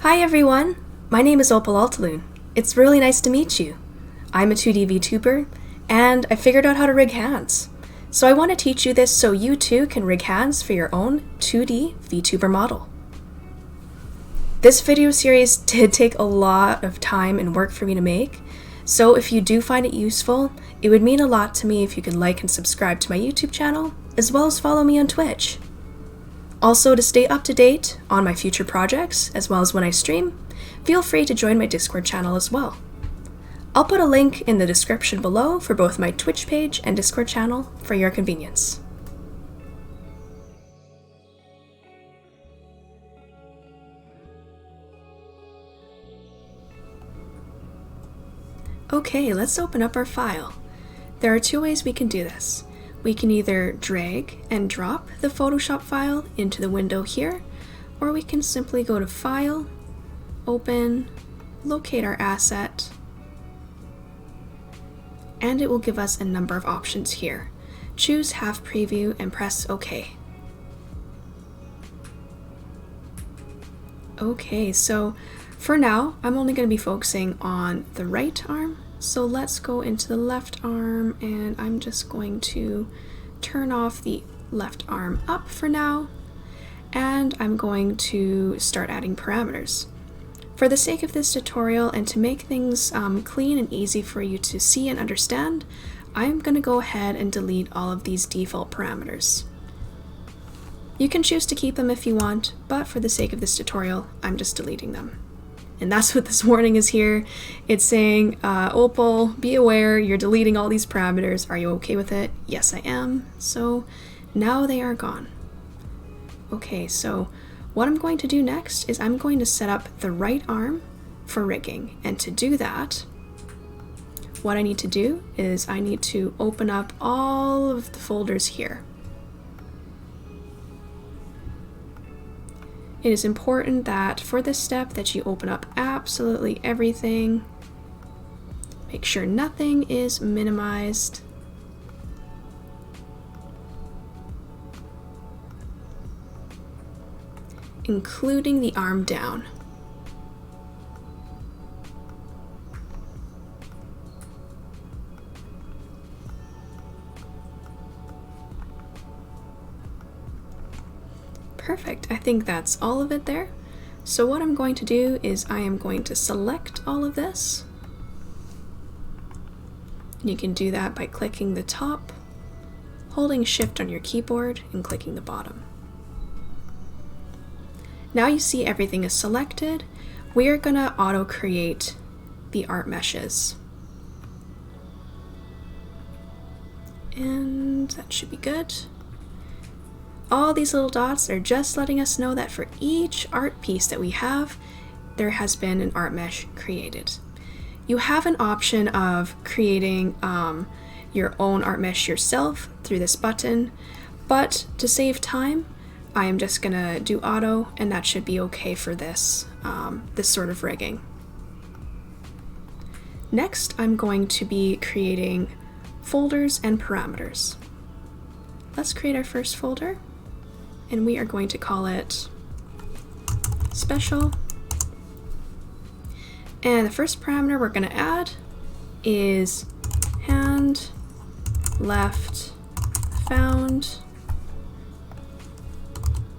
Hi everyone! My name is Opal. It's really nice to meet you. I'm a 2D Vtuber, and I figured out how to rig hands. So I want to teach you this so you too can rig hands for your own 2D Vtuber model. This video series did take a lot of time and work for me to make, so if you do find it useful, it would mean a lot to me if you could like and subscribe to my YouTube channel, as well as follow me on Twitch. Also, to stay up to date on my future projects, as well as when I stream, feel free to join my Discord channel as well. I'll put a link in the description below for both my Twitch page and Discord channel for your convenience. Okay, let's open up our file. There are two ways we can do this. We can either drag and drop the Photoshop file into the window here, or we can simply go to File, Open, locate our asset, and it will give us a number of options here. Choose Half Preview and press OK. Okay, so for now, I'm only going to be focusing on the right arm. So let's go into the left arm, and I'm just going to turn off the left arm up for now, and I'm going to start adding parameters. For the sake of this tutorial and to make things clean and easy for you to see and understand, I'm going to go ahead and delete all of these default parameters. You can choose to keep them if you want, but for the sake of this tutorial, I'm just deleting them. And that's what this warning is here. It's saying, Opal, be aware, you're deleting all these parameters. Are you okay with it? Yes, I am. So now they are gone. Okay, so what I'm going to do next is I'm going to set up the right arm for rigging. And to do that, what I need to do is I need to open up all of the folders here. It is important that for this step that you open up absolutely everything. Make sure nothing is minimized. Including the arm down. Perfect, I think that's all of it there. So what I'm going to do is I am going to select all of this. You can do that by clicking the top, holding Shift on your keyboard, and clicking the bottom. Now you see everything is selected. We are going to auto-create the art meshes. And that should be good. All these little dots are just letting us know that for each art piece that we have, there has been an art mesh created. You have an option of creating your own art mesh yourself through this button, but to save time, I am just gonna do auto, and that should be okay for this, this sort of rigging. Next, I'm going to be creating folders and parameters. Let's create our first folder. And we are going to call it Special. And the first parameter we're going to add is hand left found.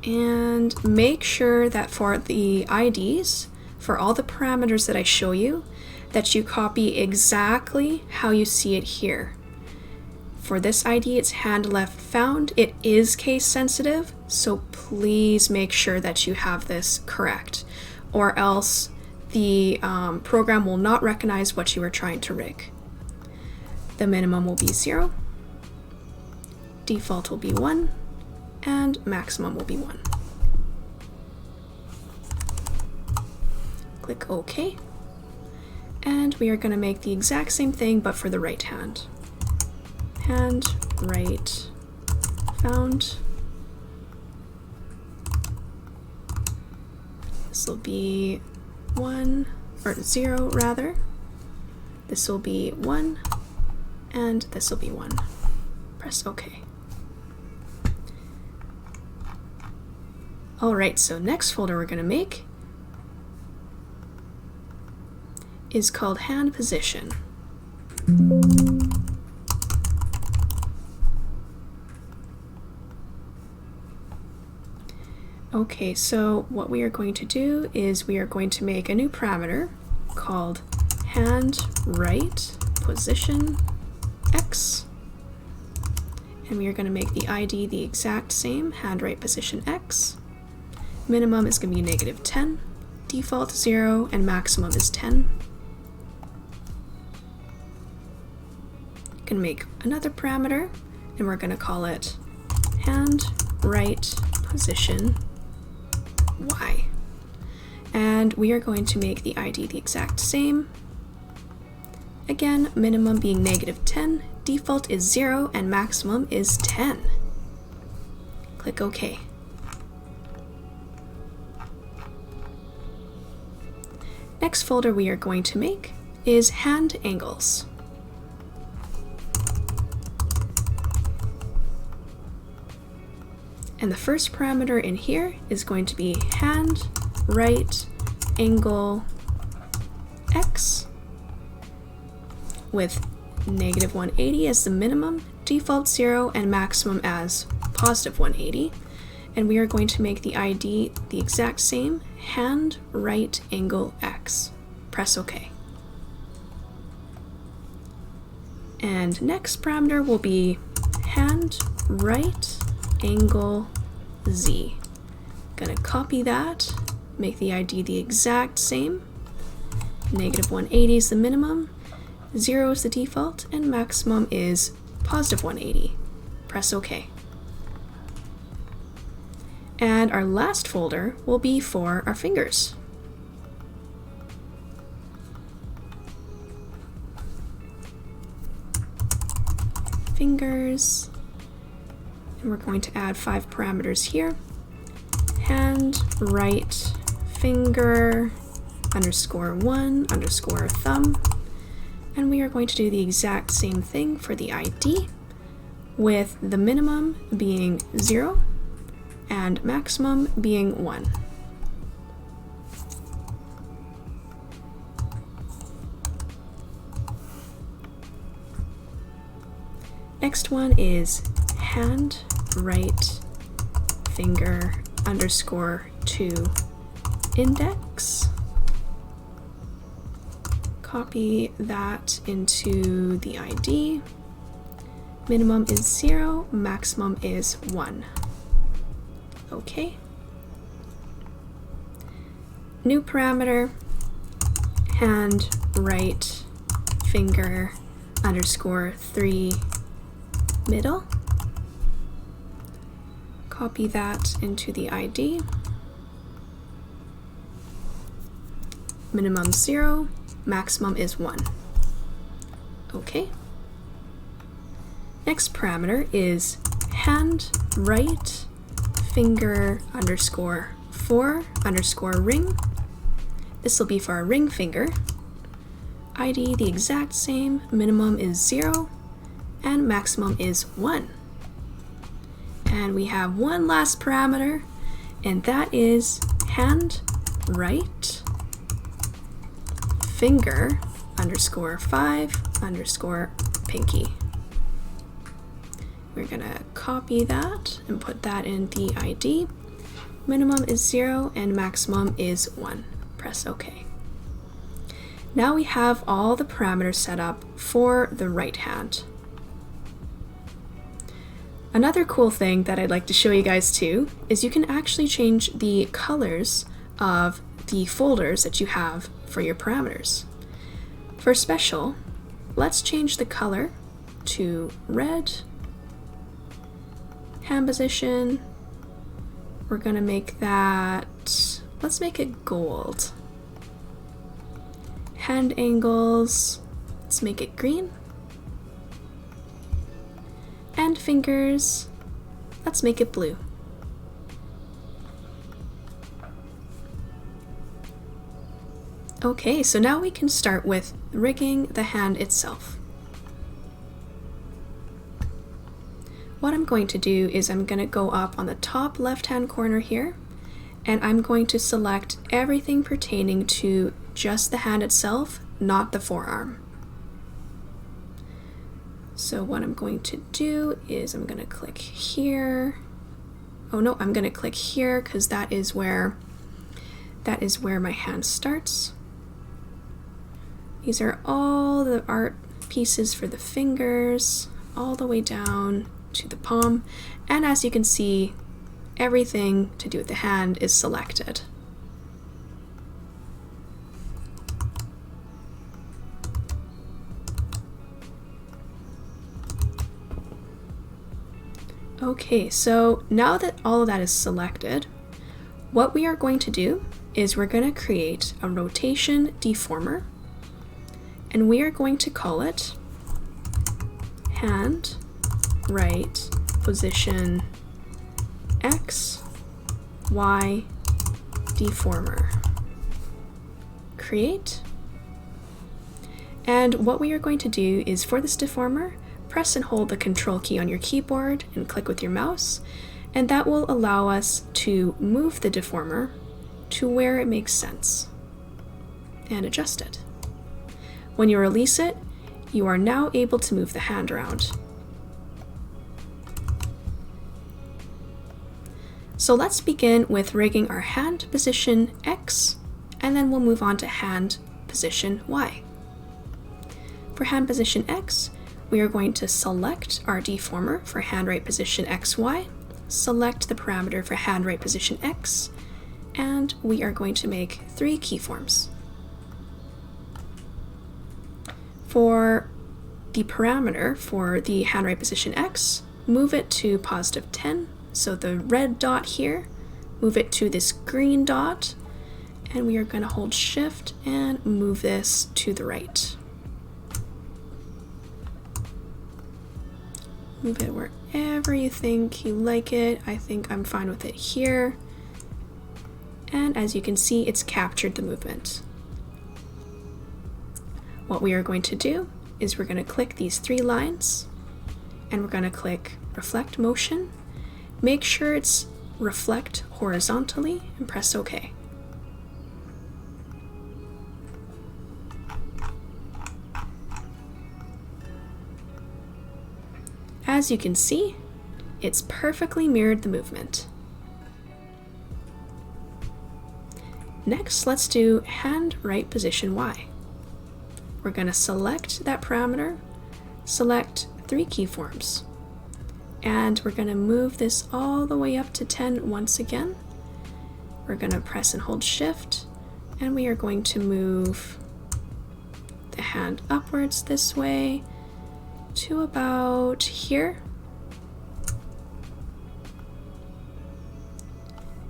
And make sure that for the IDs, for all the parameters that I show you, that you copy exactly how you see it here. For this ID, it's hand left found. It is case sensitive, so please make sure that you have this correct, or else the program will not recognize what you are trying to rig. The minimum will be 0, default will be 1, and maximum will be 1. Click OK, and we are going to make the exact same thing but for the right hand. Hand right found. This will be 1, or 0 rather. This will be 1, and this will be 1. Press OK. Alright, so next folder we're going to make is called hand position. Okay, so what we are going to do is we are going to make a new parameter called hand right position x, and we are going to make the ID the exact same, hand right position x. Minimum is going to be -10, default 0, and maximum is 10. Going to make another parameter, and we're going to call it hand right position y. And we are going to make the ID the exact same. Again, minimum being -10, default is 0, and maximum is 10. Click OK. Next folder we are going to make is hand angles. And the first parameter in here is going to be hand right angle x with -180 as the minimum, default 0, and maximum as +180. And we are going to make the ID the exact same, hand right angle x. Press OK. And next parameter will be hand right angle z. Gonna copy that, make the ID the exact same. -180 is the minimum, 0 is the default, and maximum is +180. Press OK. And our last folder will be for our fingers. Fingers. And we're going to add 5 parameters here. Hand right finger _1 _ thumb. And we are going to do the exact same thing for the ID, with the minimum being 0 and maximum being 1. Next one is hand right finger _2 index. Copy that into the ID. Minimum is 0, maximum is 1. Okay. New parameter, hand right finger _3 middle. Copy that into the ID. Minimum 0, maximum is 1. Okay. Next parameter is hand right finger _4 ring. This will be for our ring finger. ID the exact same, minimum is 0, and maximum is 1. And we have one last parameter, and that is hand right finger _5 pinky. We're gonna copy that and put that in the ID. Minimum is 0 and maximum is 1. Press OK. Now we have all the parameters set up for the right hand. Another cool thing that I'd like to show you guys too is you can actually change the colors of the folders that you have for your parameters. For special, let's change the color to red. Hand position, we're gonna make that, let's make it gold. Hand angles, let's make it green. And fingers, let's make it blue. Okay, so now we can start with rigging the hand itself. What I'm going to do is I'm going to go up on the top left-hand corner here, and I'm going to select everything pertaining to just the hand itself not the forearm. So what I'm going to do is I'm going to click here. Oh no, I'm going to click here because that is where my hand starts. These are all the art pieces for the fingers, all the way down to the palm. And as you can see, everything to do with the hand is selected. Okay, so now that all of that is selected, what we are going to do is we're going to create a rotation deformer, and we are going to call it hand right position X, Y deformer. Create. And what we are going to do is for this deformer, press and hold the Control key on your keyboard and click with your mouse, and that will allow us to move the deformer to where it makes sense and adjust it. When you release it, you are now able to move the hand around. So let's begin with rigging our hand position X, and then we'll move on to hand position Y. For hand position X, we are going to select our deformer for hand right position XY, select the parameter for hand right position X, and we are going to make 3 keyforms. For the parameter for the hand right position X, move it to +10, so the red dot here, move it to this green dot, and we are going to hold Shift and move this to the right. Move it wherever you think you like it. I think I'm fine with it here. And as you can see, it's captured the movement. What we are going to do is we're going to click these 3 lines, and we're going to click Reflect Motion. Make sure it's reflect horizontally and press OK. As you can see, it's perfectly mirrored the movement. Next, let's do hand right position Y. We're going to select that parameter, select 3 keyforms, and we're going to move this all the way up to 10 once again. We're going to press and hold Shift, and we are going to move the hand upwards this way to about here.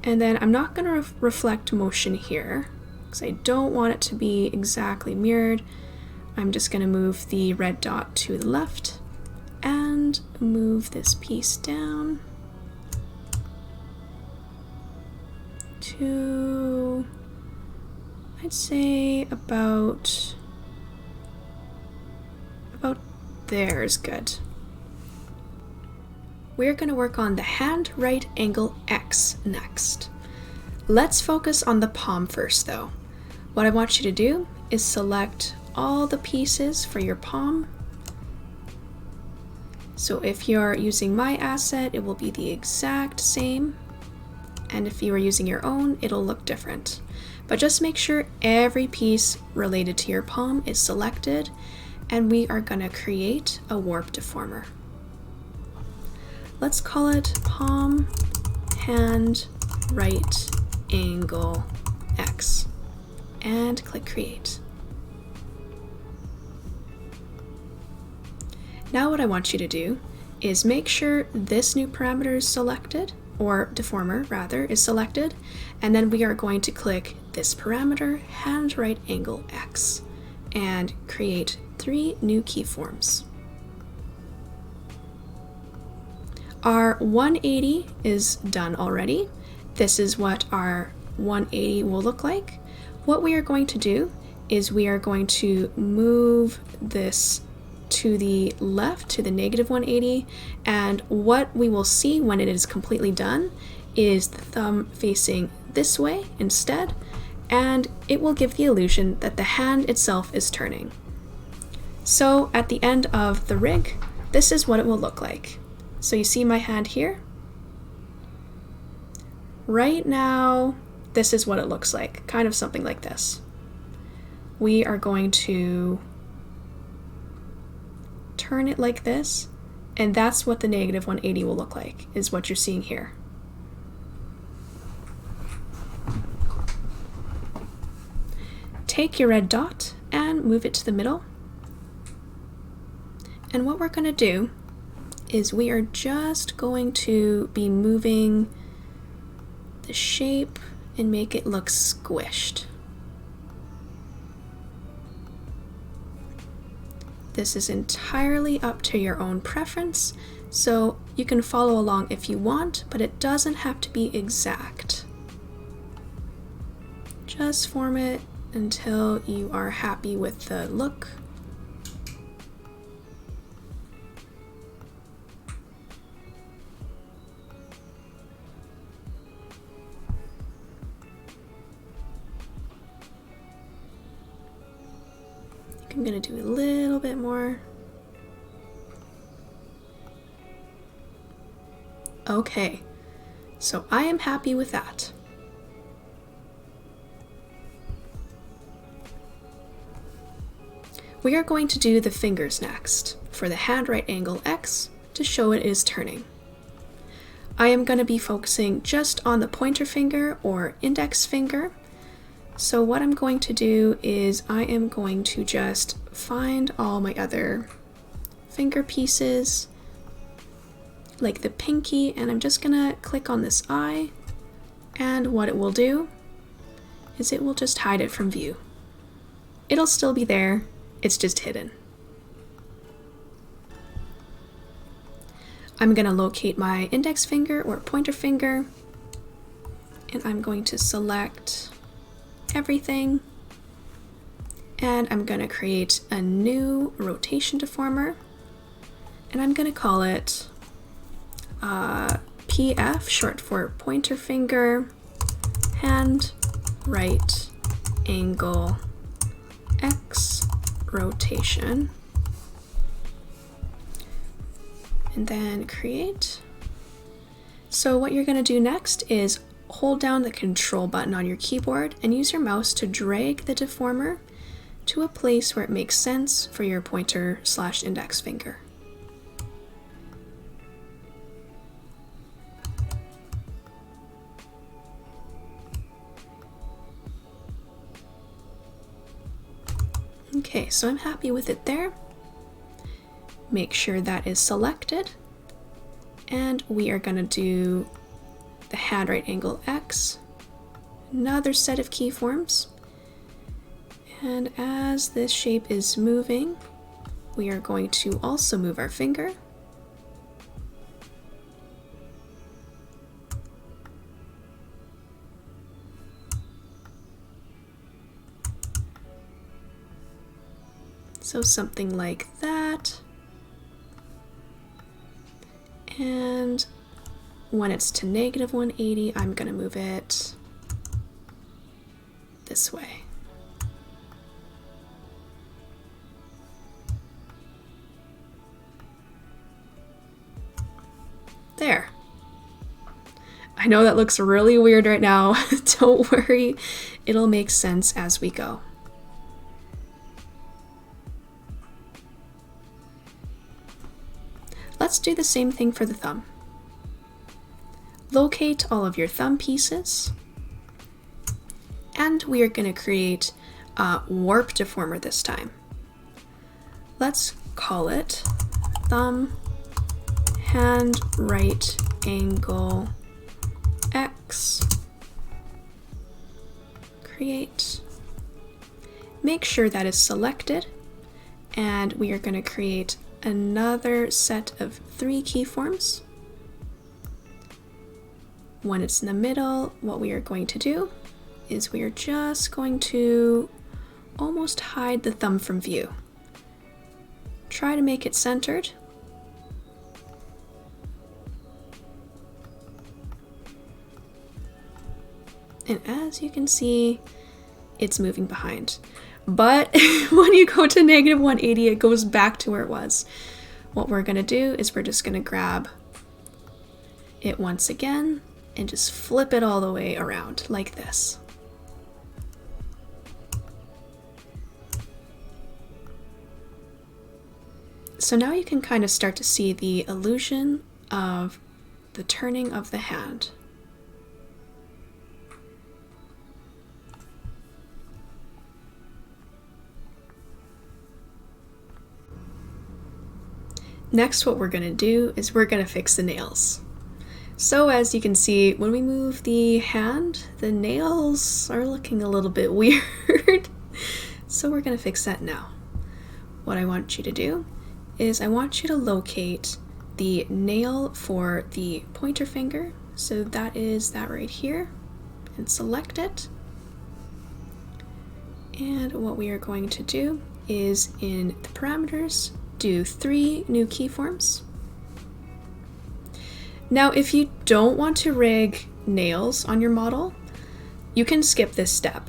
And then I'm not going to reflect motion here because I don't want it to be exactly mirrored. I'm just going to move the red dot to the left and move this piece down to, I'd say about there is good. We're going to work on the hand right angle X next. Let's focus on the palm first though. What I want you to do is select all the pieces for your palm. So if you're using my asset, it will be the exact same. And if you are using your own, it'll look different. But just make sure every piece related to your palm is selected, and we are going to create a warp deformer. Let's call it palm hand right angle X and click create. Now what I want you to do is make sure this new parameter is selected, or deformer rather, is selected, and then we are going to click this parameter hand right angle X and create 3 new keyforms. Our 180 is done already. This is what our 180 will look like. What we are going to do is we are going to move this to the left to the -180, and what we will see when it is completely done is the thumb facing this way instead, and it will give the illusion that the hand itself is turning. So at the end of the rig, this is what it will look like. So you see my hand here? Right now, this is what it looks like, kind of something like this. We are going to turn it like this, and that's what the negative 180 will look like, is what you're seeing here. Take your red dot and move it to the middle. And what we're going to do is we are just going to be moving the shape and make it look squished. This is entirely up to your own preference, so you can follow along if you want, but it doesn't have to be exact. Just form it until you are happy with the look. I'm going to do a little bit more. Okay, so I am happy with that. We are going to do the fingers next for the hand right angle X to show it is turning. I am going to be focusing just on the pointer finger or index finger. So what I'm going to do is I am going to just find all my other finger pieces, like the pinky, and I'm just gonna click on this eye, and what it will do is it will just hide it from view. It'll still be there, it's just hidden. I'm gonna locate my index finger or pointer finger, and I'm going to select everything, and I'm going to create a new rotation deformer, and I'm going to call it PF, short for pointer finger hand right angle X rotation, and then create. So what you're going to do next is hold down the control button on your keyboard and use your mouse to drag the deformer to a place where it makes sense for your pointer/index finger. Okay, so I'm happy with it there. Make sure that is selected, and we are going to do the hand right angle X, another set of keyforms, and as this shape is moving, we are going to also move our finger. So something like that, and when it's to negative 180, I'm going to move it this way. There. I know that looks really weird right now. Don't worry, it'll make sense as we go. Let's do the same thing for the thumb. Locate all of your thumb pieces, and we are going to create a warp deformer this time. Let's call it thumb hand right angle X. Create. Make sure that is selected, and we are going to create another set of 3 keyforms. When it's in the middle, what we are going to do is we are just going to almost hide the thumb from view. Try to make it centered. And as you can see, it's moving behind. But when you go to negative 180, it goes back to where it was. What we're going to do is we're just going to grab it once again and just flip it all the way around like this. So now you can kind of start to see the illusion of the turning of the hand. Next, what we're going to do is we're going to fix the nails. So as you can see, when we move the hand, the nails are looking a little bit weird. So we're going to fix that now. What I want you to do is I want you to locate the nail for the pointer finger. So that is that right here, and select it. And what we are going to do is in the parameters, do 3 new keyforms. Now, if you don't want to rig nails on your model, you can skip this step.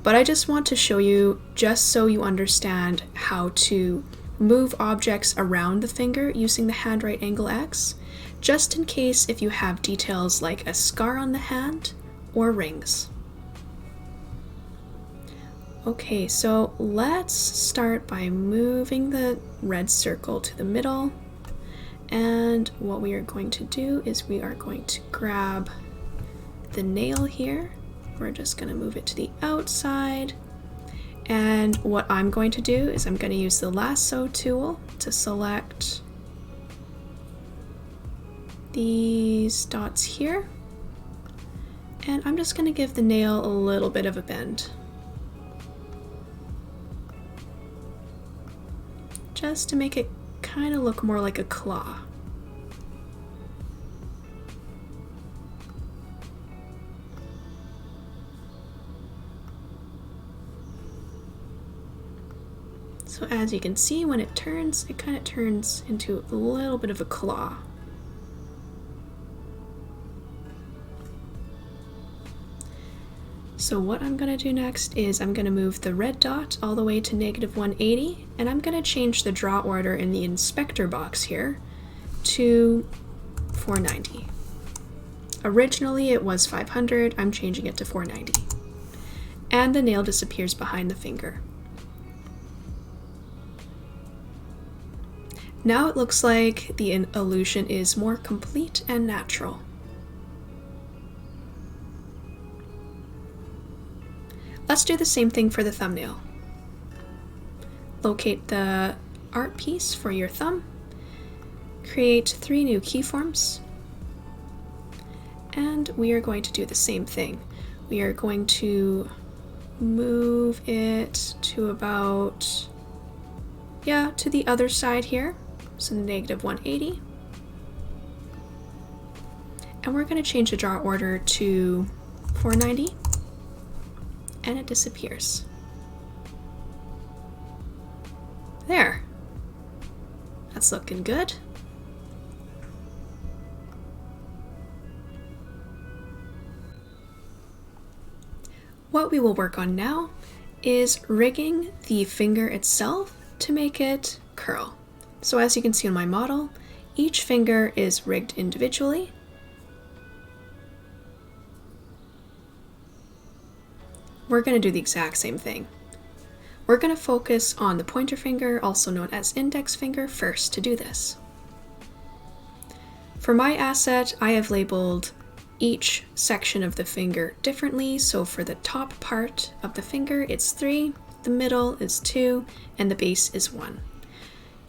But I just want to show you, just so you understand how to move objects around the finger using the hand right angle X, just in case if you have details like a scar on the hand or rings. Okay, so let's start by moving the red circle to the middle. And what we are going to do is we are going to grab the nail here. We're just going to move it to the outside. And what I'm going to do is I'm going to use the lasso tool to select these dots here. And I'm just going to give the nail a little bit of a bend, just to make it kind of look more like a claw. So as you can see, when it turns, it kind of turns into a little bit of a claw. So what I'm going to do next is I'm going to move the red dot all the way to negative 180, and I'm going to change the draw order in the inspector box here to 490. Originally it was 500, I'm changing it to 490. And the nail disappears behind the finger. Now it looks like the illusion is more complete and natural. Let's do the same thing for the thumbnail. Locate the art piece for your thumb, create 3 new keyforms, and we are going to do the same thing. We are going to move it to about, to the other side here, so negative 180. And we're going to change the draw order to 490. And it disappears. There. That's looking good. What we will work on now is rigging the finger itself to make it curl. So as you can see on my model, each finger is rigged individually. We're going to do the exact same thing. We're going to focus on the pointer finger, also known as index finger, first to do this. For my asset, I have labeled each section of the finger differently. So for the top part of the finger, it's 3, the middle is 2, and the base is 1.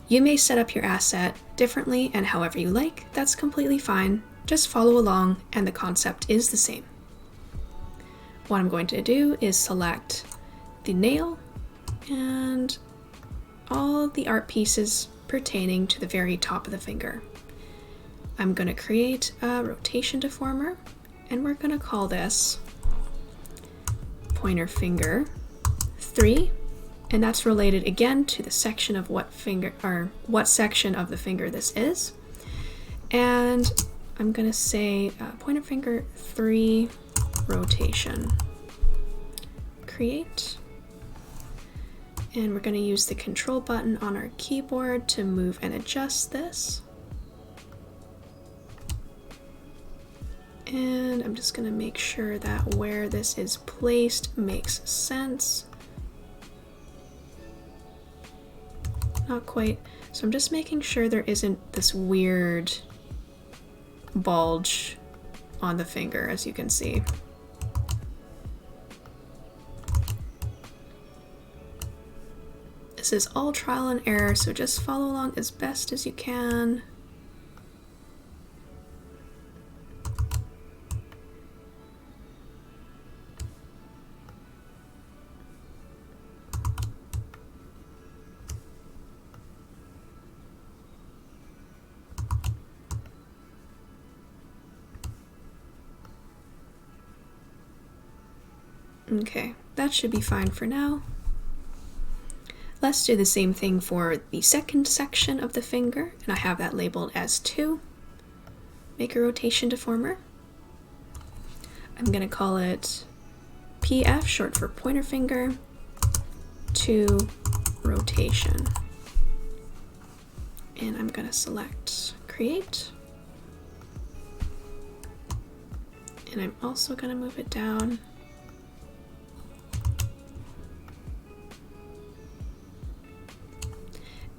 You may set up your asset differently and however you like. That's completely fine. Just follow along and the concept is the same. What I'm going to do is select the nail and all the art pieces pertaining to the very top of the finger. I'm going to create a rotation deformer, and we're going to call this pointer finger 3, and that's related again to the section of what section of the finger this is. And I'm going to say pointer finger 3 rotation. create. And we're going to use the control button on our keyboard to move and adjust this. And I'm just going to make sure that where this is placed makes sense. Not quite. So I'm just making sure there isn't this weird bulge on the finger, as you can see. This is all trial and error, so just follow along as best as you can. Okay, that should be fine for now. Let's do the same thing for the second section of the finger, and I have that labeled as 2. Make a rotation deformer. I'm going to call it PF, short for pointer finger, 2 rotation. And I'm going to select create. And I'm also going to move it down.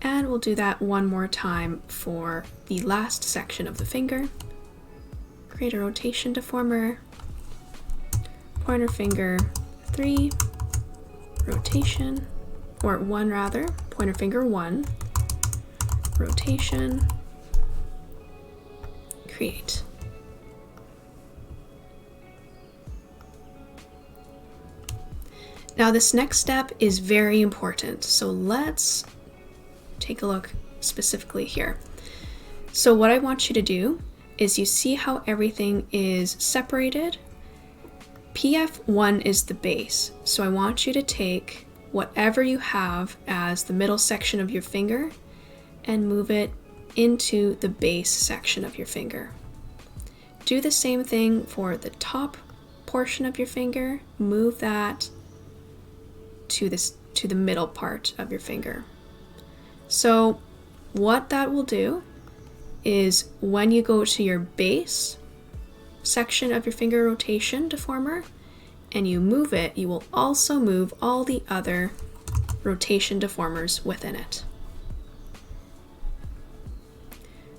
And we'll do that one more time for the last section of the finger. Create a rotation deformer, pointer finger 3, rotation, or 1 rather, pointer finger 1, rotation, create. Now this next step is very important, so let's take a look specifically here. So what I want you to do is, you see how everything is separated? PF1 is the base. So I want you to take whatever you have as the middle section of your finger and move it into the base section of your finger. Do the same thing for the top portion of your finger. Move that to the middle part of your finger. So what that will do is, when you go to your base section of your finger rotation deformer and you move it, you will also move all the other rotation deformers within it.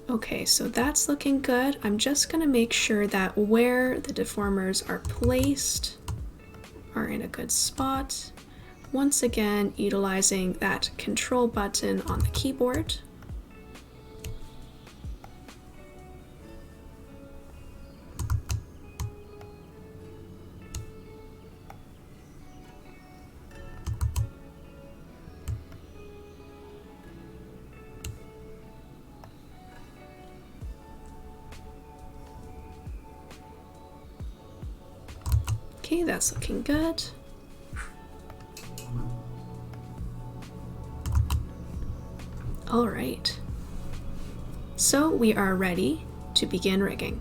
Okay, so that's looking good. I'm just going to make sure that where the deformers are placed are in a good spot. Once again, utilizing that control button on the keyboard. Okay, that's looking good. All right, so we are ready to begin rigging.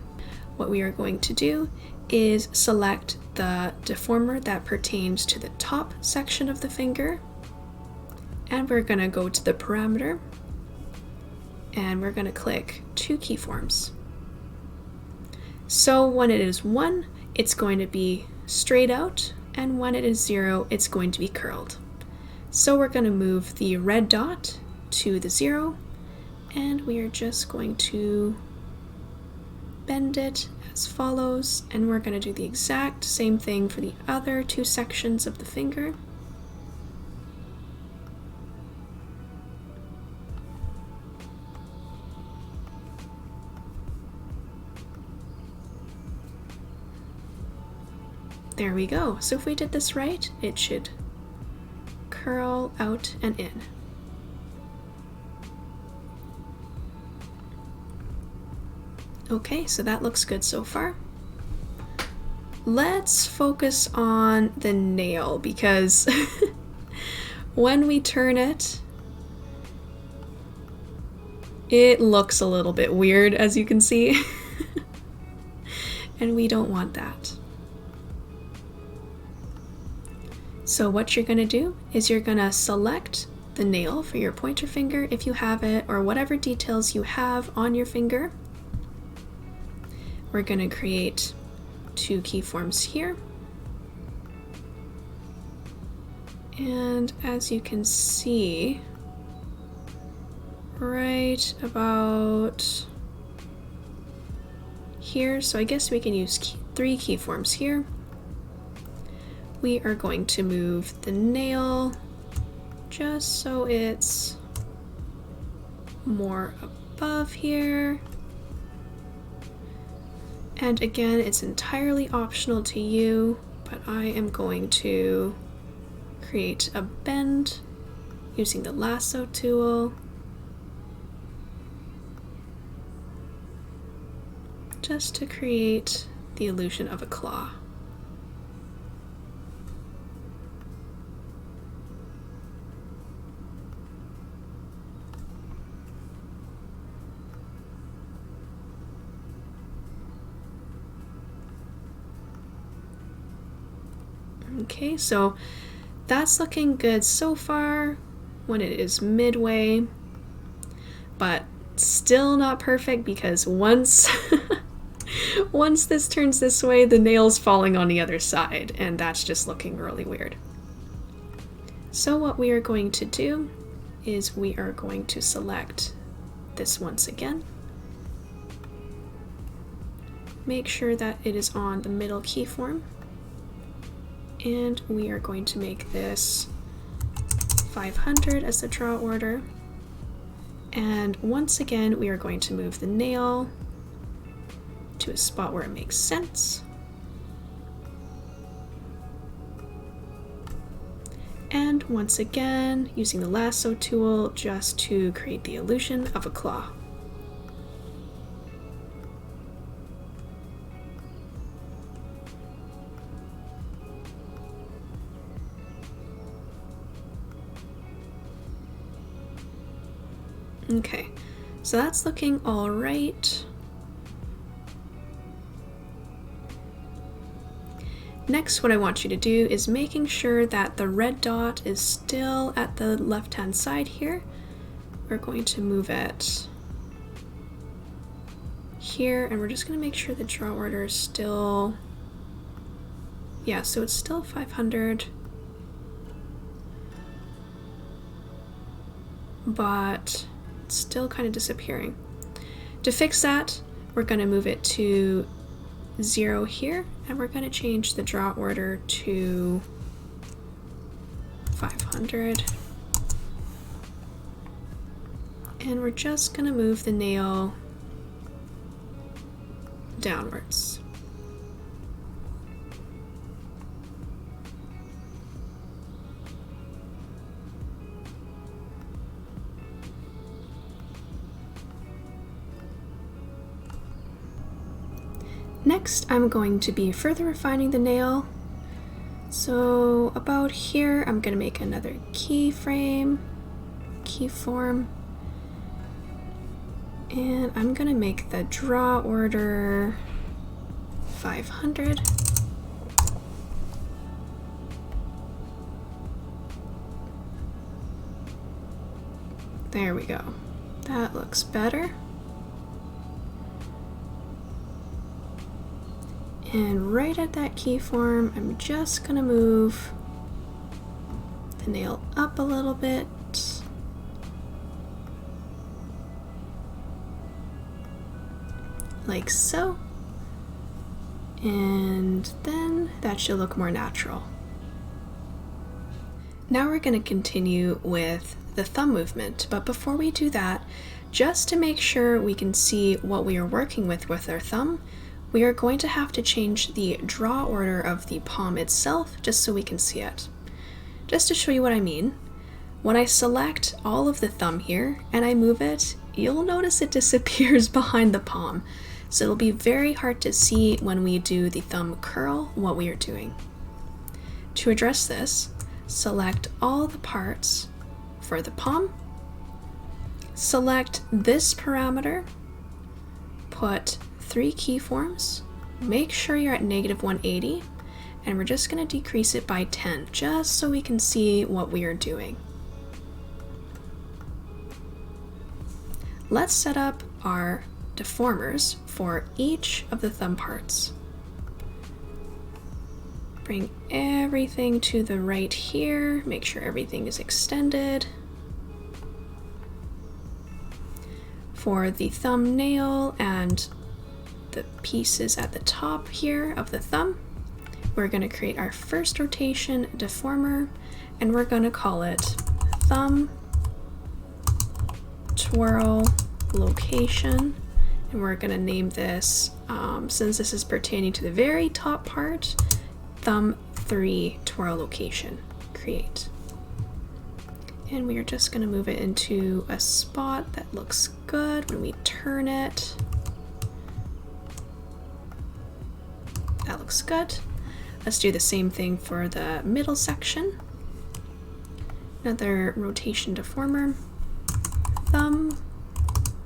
What we are going to do is select the deformer that pertains to the top section of the finger, and we're going to go to the parameter, and we're going to click 2 keyforms. So when it is 1, it's going to be straight out, and when it is 0, it's going to be curled. So we're going to move the red dot to the 0, and we are just going to bend it as follows, and we're going to do the exact same thing for the other 2 sections of the finger. There we go. So if we did this right, it should curl out and in. Okay, so that looks good so far. Let's focus on the nail, because when we turn it, it looks a little bit weird, as you can see. And we don't want that. So what you're going to do is you're going to select the nail for your pointer finger if you have it, or whatever details you have on your finger. We're going to create 2 keyforms here. And as you can see, right about here, so I guess we can use 3 keyforms here. We are going to move the nail just so it's more above here. And again, it's entirely optional to you, but I am going to create a bend using the lasso tool, just to create the illusion of a claw. Okay, so that's looking good so far when it is midway, but still not perfect because once once this turns this way, the nail's falling on the other side, and that's just looking really weird. So what we are going to do is we are going to select this once again. Make sure that it is on the middle keyform. And we are going to make this 500 as the draw order. And once again, we are going to move the nail to a spot where it makes sense. And once again, using the lasso tool just to create the illusion of a claw. Okay, so that's looking all right. Next, what I want you to do is making sure that the red dot is still at the left-hand side here. We're going to move it here, and we're just going to make sure the draw order is still, yeah, so it's still 500. But it's still kind of disappearing. To fix that, we're going to move it to 0 here, and we're going to change the draw order to 500. And we're just going to move the nail downwards. Next, I'm going to be further refining the nail. So about here, I'm going to make another keyform, and I'm going to make the draw order 500. There we go. That looks better. And right at that keyform, I'm just gonna move the nail up a little bit. Like so. And then that should look more natural. Now we're gonna continue with the thumb movement, but before we do that, just to make sure we can see what we are working with our thumb, we are going to have to change the draw order of the palm itself just so we can see it. Just to show you what I mean, when I select all of the thumb here and I move it, you'll notice it disappears behind the palm. So it'll be very hard to see when we do the thumb curl what we are doing. To address this, select all the parts for the palm, select this parameter, put 3 keyforms, make sure you're at -180, and we're just going to decrease it by 10 just so we can see what we are doing. Let's set up our deformers for each of the thumb parts. Bring everything to the right here, make sure everything is extended. For the thumbnail and the pieces at the top here of the thumb, we're going to create our first rotation deformer, and we're going to call it thumb twirl location, and we're going to name this, since this is pertaining to the very top part, thumb 3 twirl location create. And we are just going to move it into a spot that looks good when we turn it. That looks good. Let's do the same thing for the middle section. Another rotation deformer. Thumb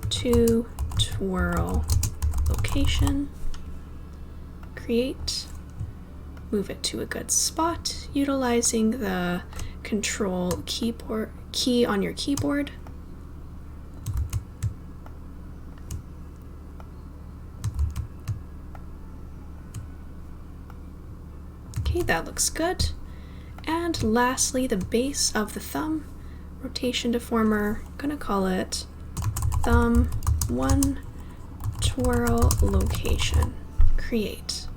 2 twirl location. Create. Move it to a good spot, utilizing the Control key on your keyboard. Okay, that looks good. And lastly, the base of the thumb, rotation deformer, I'm gonna call it thumb 1 twirl location. Create.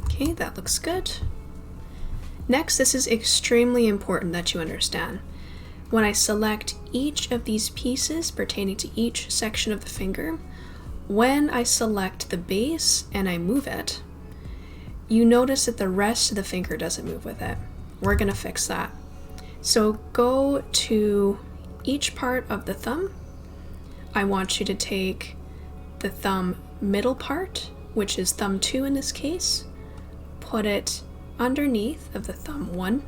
Okay, that looks good. Next, this is extremely important that you understand. When I select each of these pieces pertaining to each section of the finger, when I select the base and I move it, you notice that the rest of the finger doesn't move with it. We're gonna fix that. So go to each part of the thumb. I want you to take the thumb middle part, which is thumb 2 in this case, put it underneath of the thumb 1,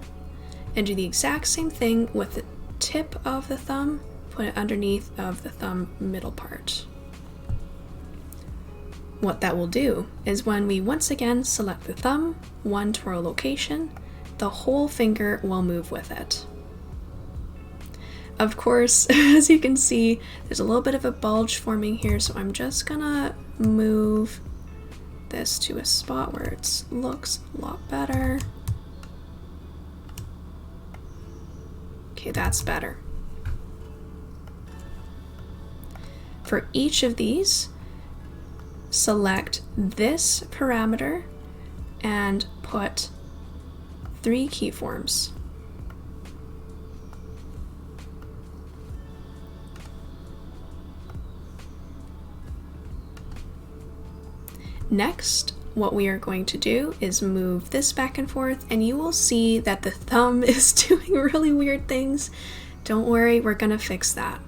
and do the exact same thing with the tip of the thumb, put it underneath of the thumb middle part. What that will do is when we once again select the thumb 1 twirl location, the whole finger will move with it. Of course, as you can see, there's a little bit of a bulge forming here, so I'm just gonna move this to a spot where it looks a lot better. Okay, that's better. For each of these, select this parameter and put 3 keyforms. Next, what we are going to do is move this back and forth, and you will see that the thumb is doing really weird things. Don't worry, we're gonna fix that.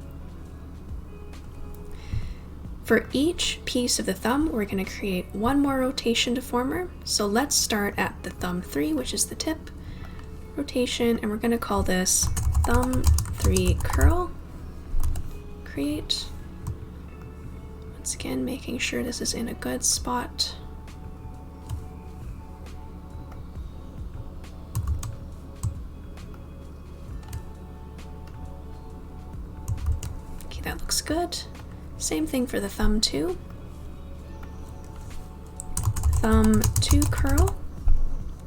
For each piece of the thumb, we're gonna create one more rotation deformer. So let's start at the thumb 3, which is the tip rotation, and we're gonna call this thumb 3 curl. Create. Once again, making sure this is in a good spot. Okay, that looks good. Same thing for the thumb 2. Thumb 2 curl.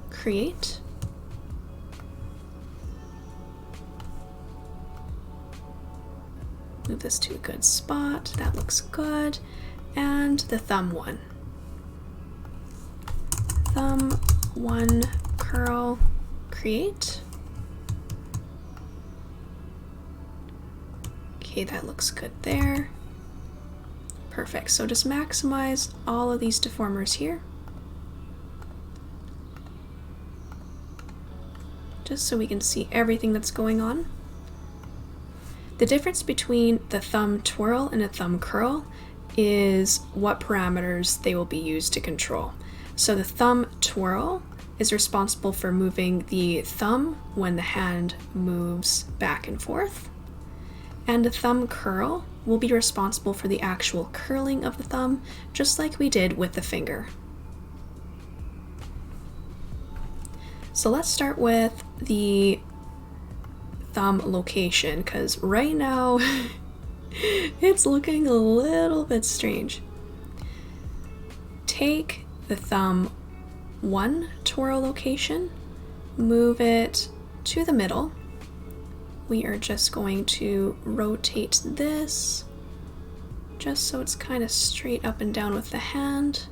Create. Move this to a good spot. That looks good. And the thumb 1. Thumb 1 curl. Create. Okay, that looks good there. Perfect. So just maximize all of these deformers here. Just so we can see everything that's going on. The difference between the thumb twirl and a thumb curl is what parameters they will be used to control. So the thumb twirl is responsible for moving the thumb when the hand moves back and forth, and the thumb curl will be responsible for the actual curling of the thumb, just like we did with the finger. So let's start with the thumb location, because right now it's looking a little bit strange. Take the thumb 1 twirl location, move it to the middle. We are just going to rotate this just so it's kind of straight up and down with the hand.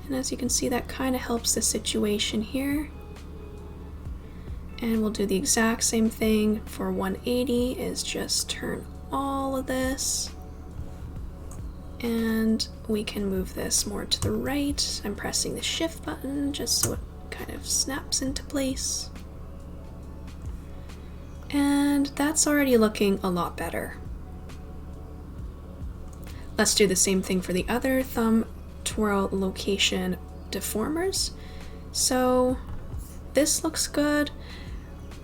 And as you can see, that kind of helps the situation here. And we'll do the exact same thing for 180, is just turn all of this. And we can move this more to the right. I'm pressing the shift button just so it kind of snaps into place. And that's already looking a lot better. Let's do the same thing for the other thumb twirl location deformers. So this looks good.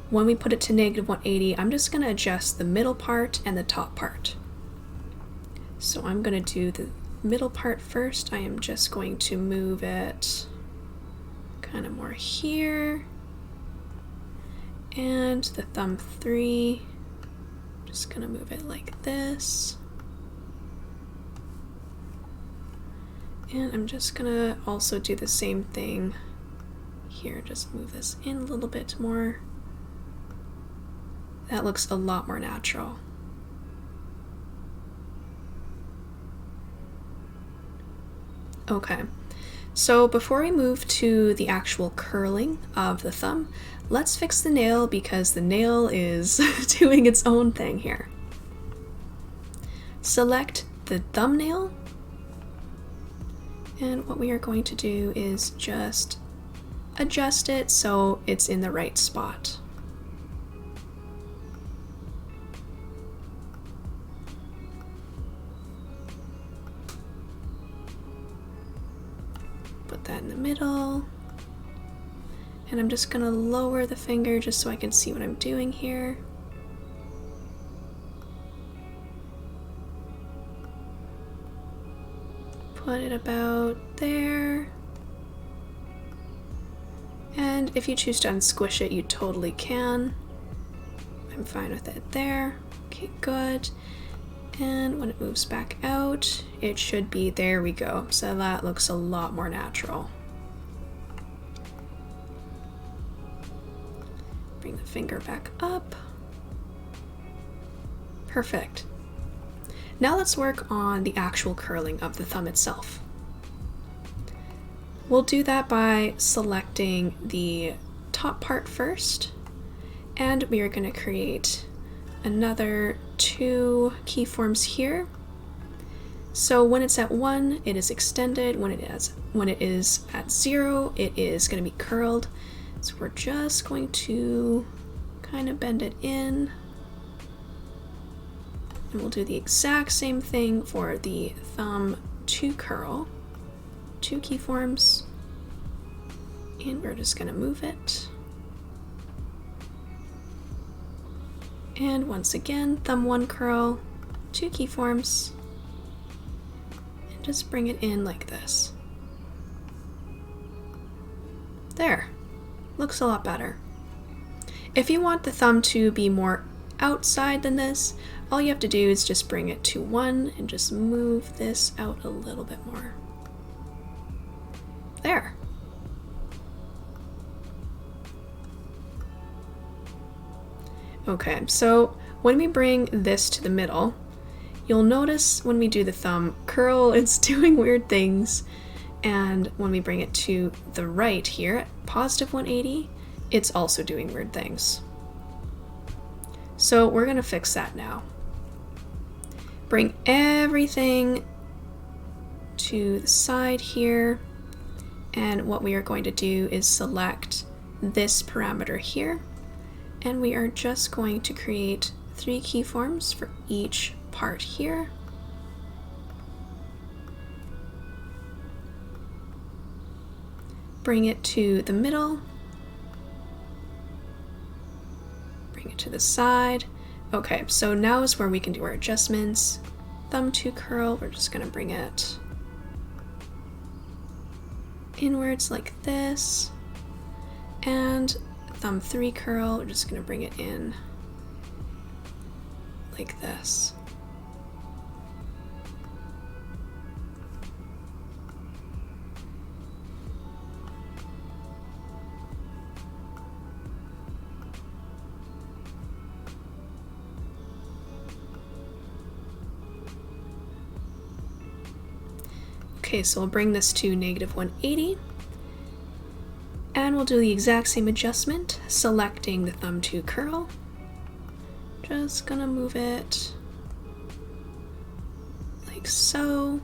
When we put it to -180, I'm just going to adjust the middle part and the top part. So I'm going to do the middle part first. I am just going to move it kind of more here. And the thumb 3, just going to move it like this. And I'm just going to also do the same thing here. Just move this in a little bit more. That looks a lot more natural. Okay, so before we move to the actual curling of the thumb, let's fix the nail because the nail is doing its own thing here. Select the thumbnail, and what we are going to do is just adjust it so it's in the right spot. Put that in the middle, and I'm just going to lower the finger just so I can see what I'm doing here. Put it about there, and if you choose to unsquish it, you totally can. I'm fine with it there. Okay, good. And when it moves back out, it should be, there we go. So that looks a lot more natural. Bring the finger back up. Perfect. Now let's work on the actual curling of the thumb itself. We'll do that by selecting the top part first, and we are going to create another 2 keyforms here. So when it's at 1, it is extended. When it is at 0, it is going to be curled. So we're just going to kind of bend it in. And we'll do the exact same thing for the thumb 2 curl. 2 keyforms. And we're just going to move it. And once again, thumb 1 curl, 2 keyforms, and just bring it in like this. There, looks a lot better. If you want the thumb to be more outside than this, all you have to do is just bring it to 1 and just move this out a little bit more. There. Okay, so when we bring this to the middle, you'll notice when we do the thumb curl, it's doing weird things. And when we bring it to the right here at +180, it's also doing weird things. So we're going to fix that now. Bring everything to the side here. And what we are going to do is select this parameter here. And we are just going to create 3 keyforms for each part here. bring it to the middle, bring it to the side. Okay, so now is where we can do our adjustments. Thumb 2 curl, we're just gonna bring it inwards like this, and thumb 3 curl, we're just gonna bring it in like this. Okay, so we'll bring this to -180, and we'll do the exact same adjustment, selecting the thumb 2 curl. Just gonna move it like so.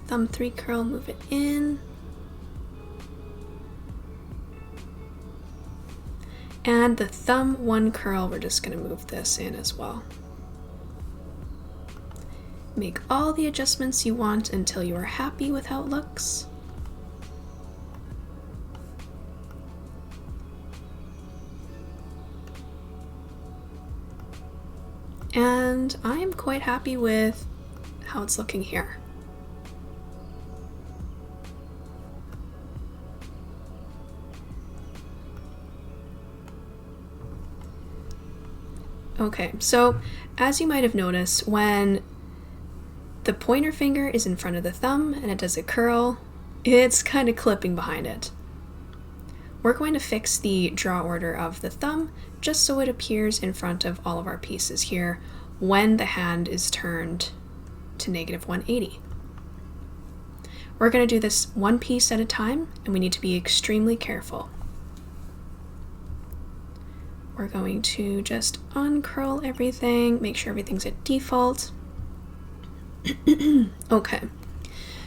Thumb 3 curl, move it in. And the thumb 1 curl, we're just gonna move this in as well. Make all the adjustments you want until you are happy with how it looks. And I am quite happy with how it's looking here. Okay, so as you might have noticed, when the pointer finger is in front of the thumb and it does a curl, it's kind of clipping behind it. We're going to fix the draw order of the thumb just so it appears in front of all of our pieces here when the hand is turned to -180. We're going to do this one piece at a time, and we need to be extremely careful. We're going to just uncurl everything, make sure everything's at default. Okay,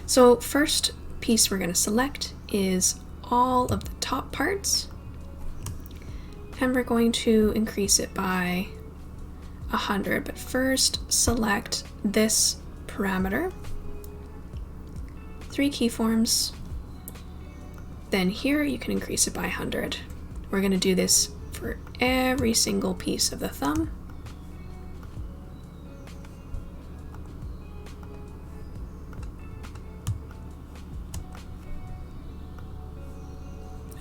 so first piece we're going to select is all of the top parts, and we're going to increase it by 100, but first select this parameter, 3 keyforms, then here you can increase it by 100. We're going to do this for every single piece of the thumb.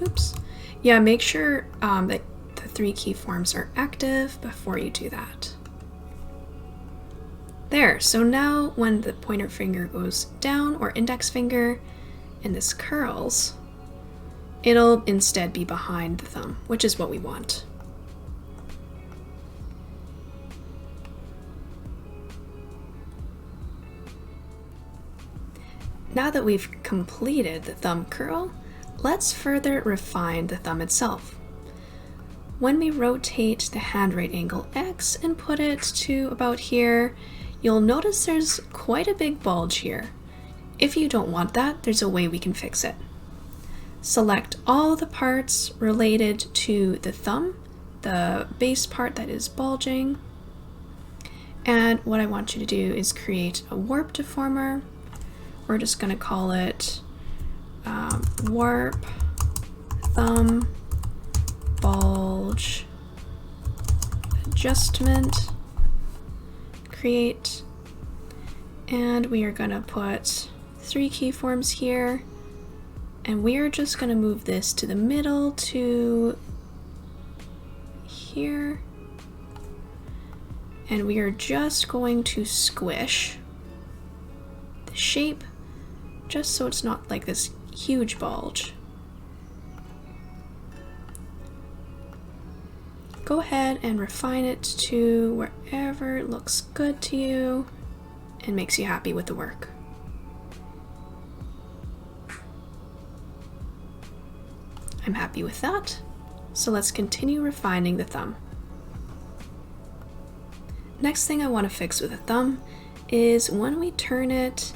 Oops. Yeah, make sure that the 3 keyforms are active before you do that. There, so now when the pointer finger goes down, or index finger, and this curls, it'll instead be behind the thumb, which is what we want. Now that we've completed the thumb curl, let's further refine the thumb itself. When we rotate the hand right angle X and put it to about here, you'll notice there's quite a big bulge here. If you don't want that, there's a way we can fix it. Select all the parts related to the thumb, the base part that is bulging, and what I want you to do is create a warp deformer. We're just going to call it warp thumb bulge adjustment, create, and we are going to put 3 keyforms here, and we are just going to move this to the middle to here, and we are just going to squish the shape just so it's not like this huge bulge. Go ahead and refine it to wherever it looks good to you and makes you happy with the work. I'm happy with that, so let's continue refining the thumb. Next thing I want to fix with the thumb is when we turn it,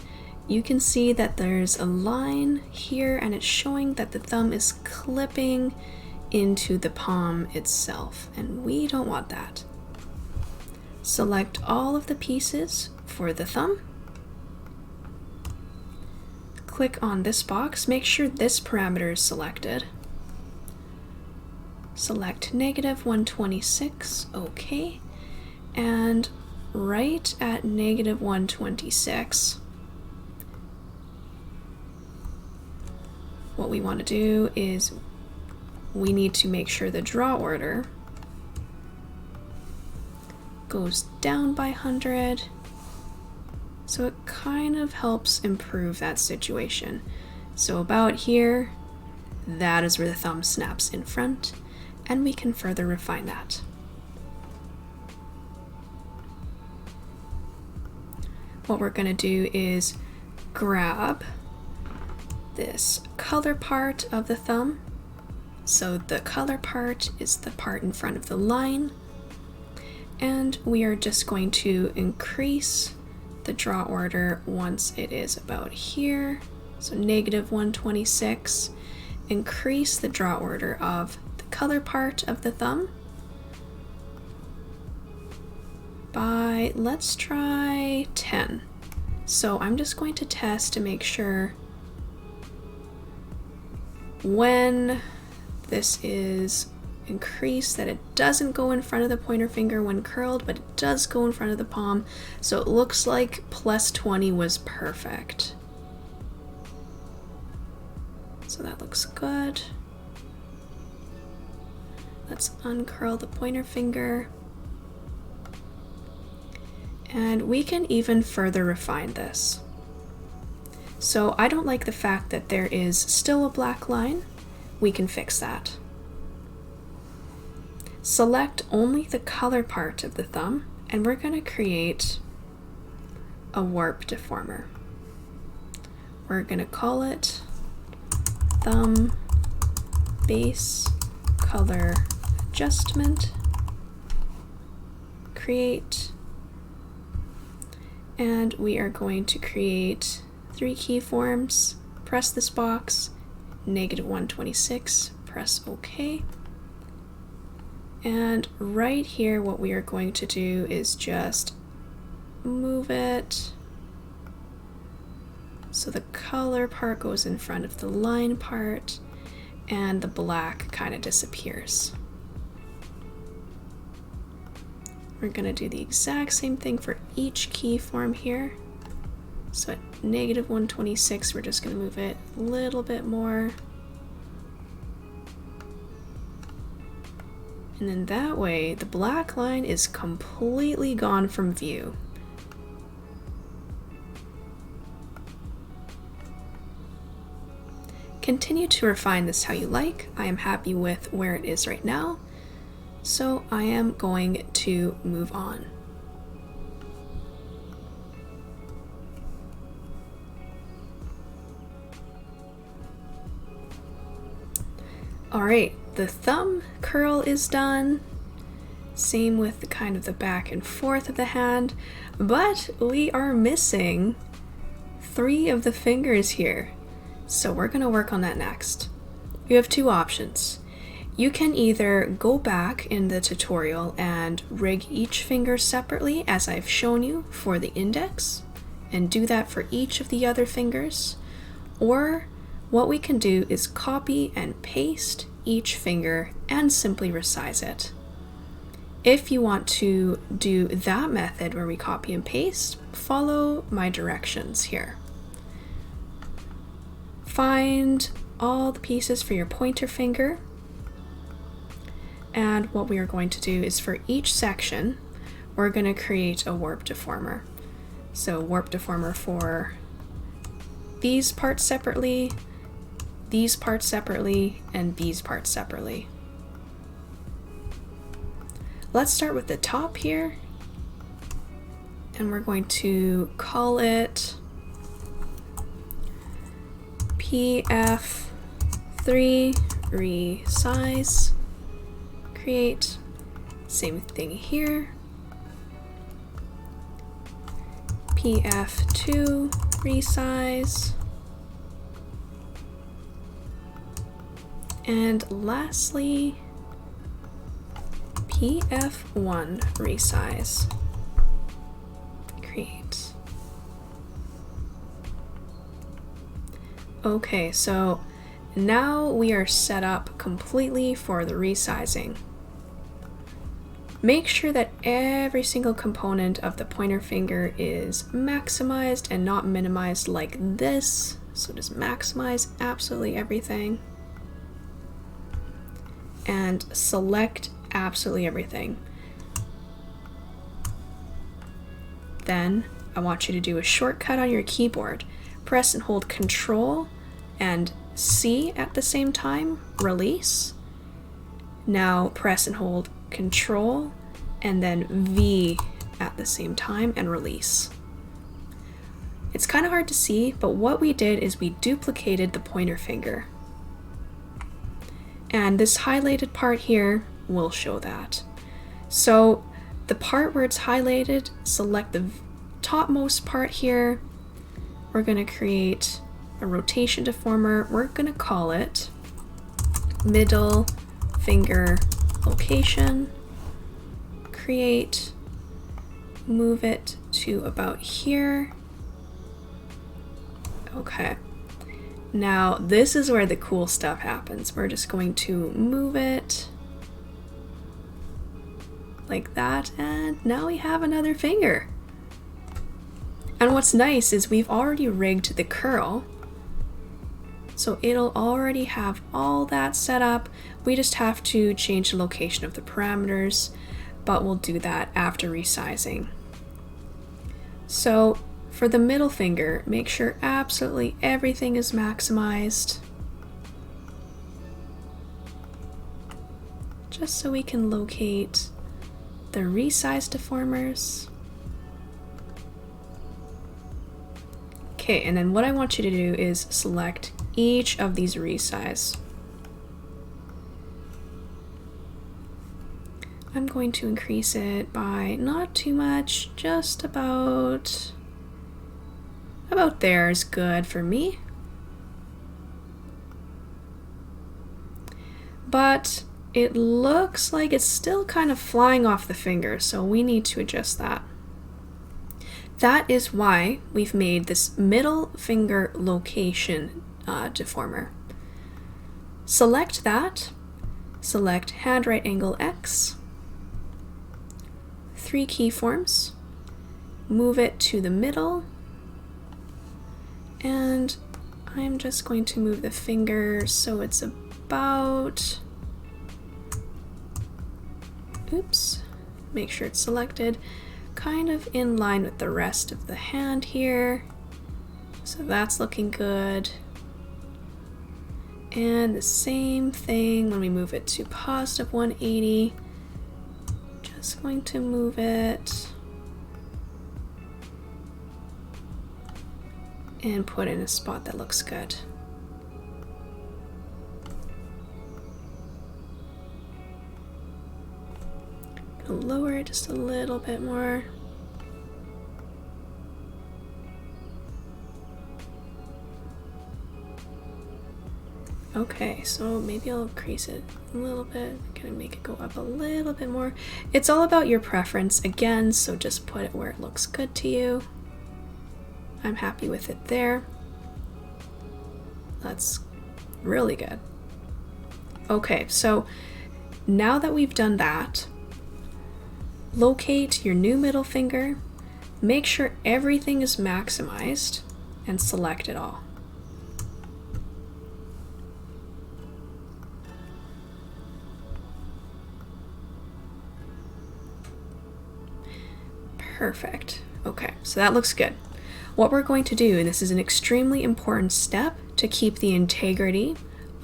you can see that there's a line here and it's showing that the thumb is clipping into the palm itself, and we don't want that. Select all of the pieces for the thumb, click on this box, make sure this parameter is selected. Select -126, okay. And right at -126, what we want to do is we need to make sure the draw order goes down by 100. So it kind of helps improve that situation. So about here, that is where the thumb snaps in front, and we can further refine that. What we're going to do is grab this color part of the thumb. So the color part is the part in front of the line, and we are just going to increase the draw order once it is about here. So -126, increase the draw order of the color part of the thumb by, let's try 10. So I'm just going to test to make sure when this is increased that it doesn't go in front of the pointer finger when curled, but it does go in front of the palm. So it looks like +20 was perfect. So that looks good. Let's uncurl the pointer finger. And we can even further refine this. So I don't like the fact that there is still a black line. We can fix that. Select only the color part of the thumb, and we're going to create a warp deformer. We're going to call it thumb base color adjustment. Create. And we are going to create 3 keyforms. Press this box, -126, press OK. And right here, what we are going to do is just move it so the color part goes in front of the line part and the black kind of disappears. We're going to do the exact same thing for each keyform here. So at -126, we're just going to move it a little bit more. And then that way, the black line is completely gone from view. Continue to refine this how you like. I am happy with where it is right now, so I am going to move on. All right, the thumb curl is done. Same with the kind of the back and forth of the hand, but we are missing 3 of the fingers here. So we're gonna work on that next. You have 2 options. You can either go back in the tutorial and rig each finger separately as I've shown you for the index and do that for each of the other fingers, or what we can do is copy and paste each finger and simply resize it. If you want to do that method where we copy and paste, follow my directions here. Find all the pieces for your pointer finger, and what we are going to do is for each section, we're going to create a warp deformer. So warp deformer for these parts separately, these parts separately, and these parts separately. Let's start with the top here, and we're going to call it PF3 resize. Create. Same thing here. PF2 resize. And lastly, PF1 resize. Create. Okay, so now we are set up completely for the resizing. Make sure that every single component of the pointer finger is maximized and not minimized like this. So just maximize absolutely everything. And select absolutely everything. Then I want you to do a shortcut on your keyboard. Press and hold Control and C at the same time, release. Now press and hold Control and then V at the same time and release. It's kind of hard to see, but what we did is we duplicated the pointer finger. And this highlighted part here will show that. So the part where it's highlighted, select the topmost part here. We're going to create a rotation deformer. We're going to call it middle finger location. Create, move it to about here. Okay. Now this is where the cool stuff happens. We're just going to move it like that, and now we have another finger. And what's nice is we've already rigged the curl, so it'll already have all that set up. We just have to change the location of the parameters, but we'll do that after resizing. So for the middle finger, make sure absolutely everything is maximized, just so we can locate the resize deformers. Okay, and then what I want you to do is select each of these resize. I'm going to increase it by not too much, just about there is good for me. But it looks like it's still kind of flying off the finger, so we need to adjust that. That is why we've made this middle finger location deformer. Select that, select hand right angle X, 3 keyforms, move it to the middle, and I'm just going to move the finger so it's about, oops, make sure it's selected, kind of in line with the rest of the hand here. So that's looking good. And the same thing when we move it to positive 180. Just going to move it and put in a spot that looks good. Lower it just a little bit more. Okay, so maybe I'll increase it a little bit, kind of make it go up a little bit more. It's all about your preference again, so just put it where it looks good to you. I'm happy with it there. That's really good. Okay, so now that we've done that, locate your new middle finger, make sure everything is maximized, and select it all. Perfect. Okay, so that looks good. What we're going to do, and this is an extremely important step to keep the integrity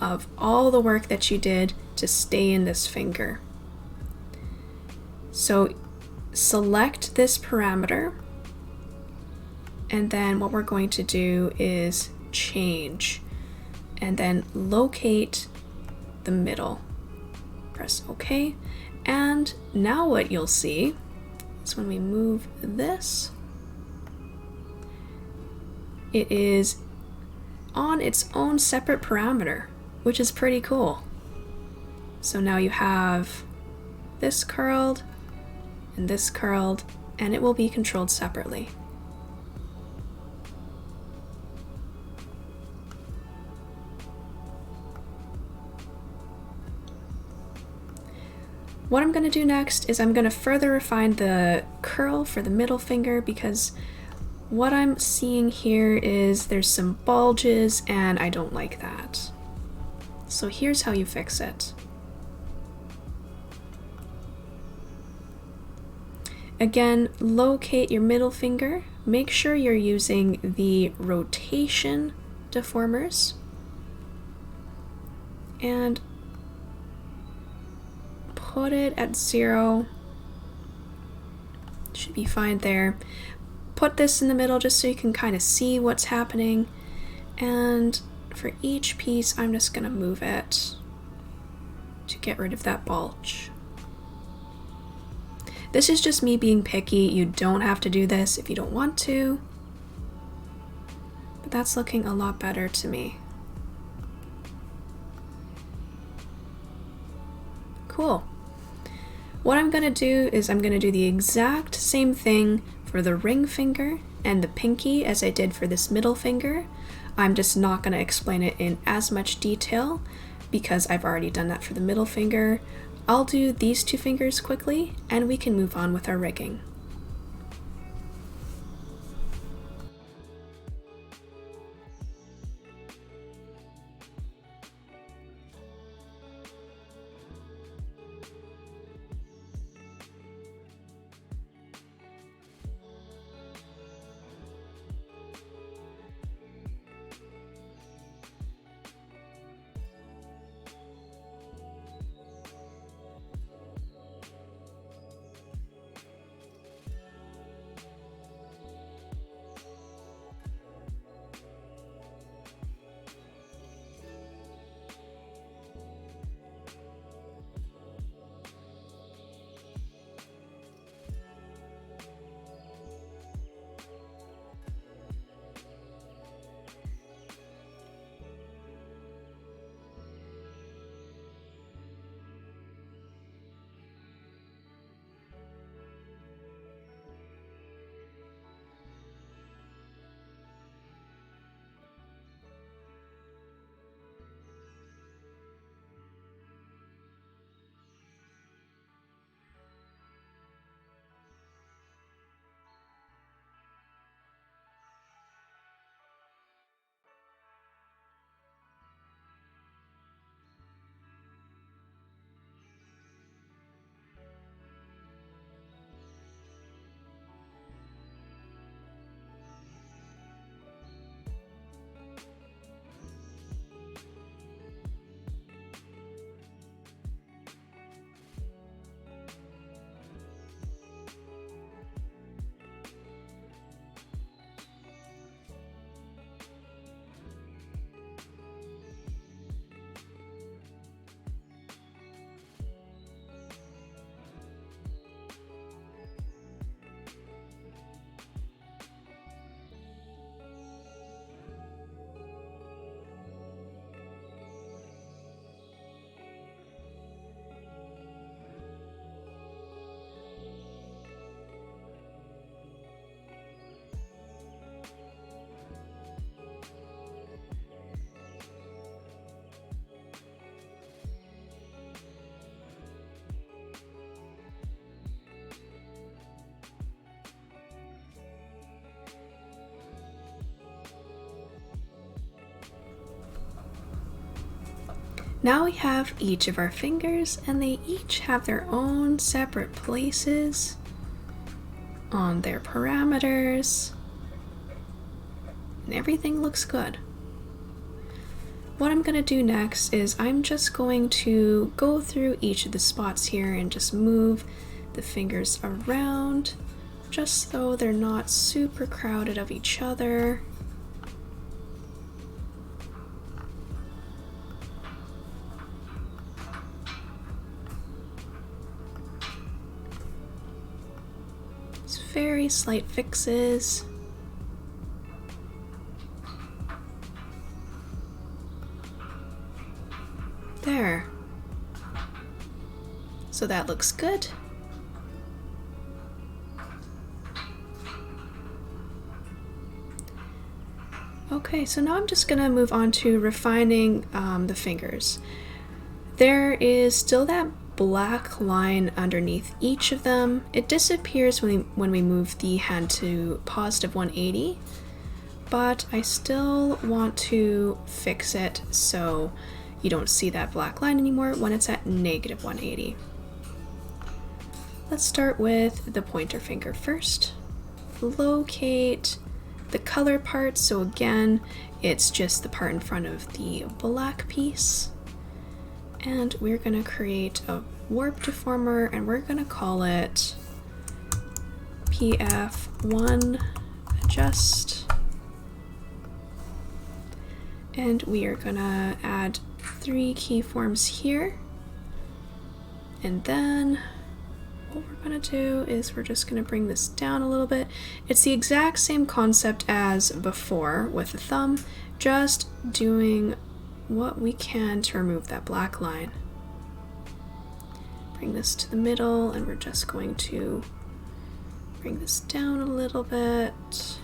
of all the work that you did to stay in this finger. So select this parameter, and then what we're going to do is change, and then locate the middle. Press OK, and now what you'll see is when we move this, it is on its own separate parameter, which is pretty cool. So now you have this curled and this curled, and it will be controlled separately. What I'm going to do next is I'm going to further refine the curl for the middle finger, because what I'm seeing here is there's some bulges and I don't like that. So here's how you fix it. Again, locate your middle finger. Make sure you're using the rotation deformers. And put it at 0. Should be fine there. Put this in the middle just so you can kind of see what's happening. And for each piece, I'm just going to move it to get rid of that bulge. This is just me being picky. You don't have to do this if you don't want to. But that's looking a lot better to me. Cool. What I'm going to do is I'm going to do the exact same thing for the ring finger and the pinky as I did for this middle finger. I'm just not going to explain it in as much detail because I've already done that for the middle finger. I'll do these two fingers quickly and we can move on with our rigging. Now we have each of our fingers and they each have their own separate places on their parameters and everything looks good. What I'm going to do next is I'm just going to go through each of the spots here and just move the fingers around just so they're not super crowded of each other. Very slight fixes. There. So that looks good. Okay, so now I'm just gonna move on to refining the fingers. There is still that black line underneath each of them. It disappears when we move the hand to positive 180, but I still want to fix it so you don't see that black line anymore when it's at negative 180. Let's start with the pointer finger first. Locate the color part, so again, it's just the part in front of the black piece. And we're gonna create a warp deformer and we're gonna call it PF1 adjust. And we are gonna add 3 keyforms here. And then what we're gonna do is we're just gonna bring this down a little bit. It's the exact same concept as before with the thumb, just doing what we can to remove that black line. Bring this to the middle and we're just going to bring this down a little bit.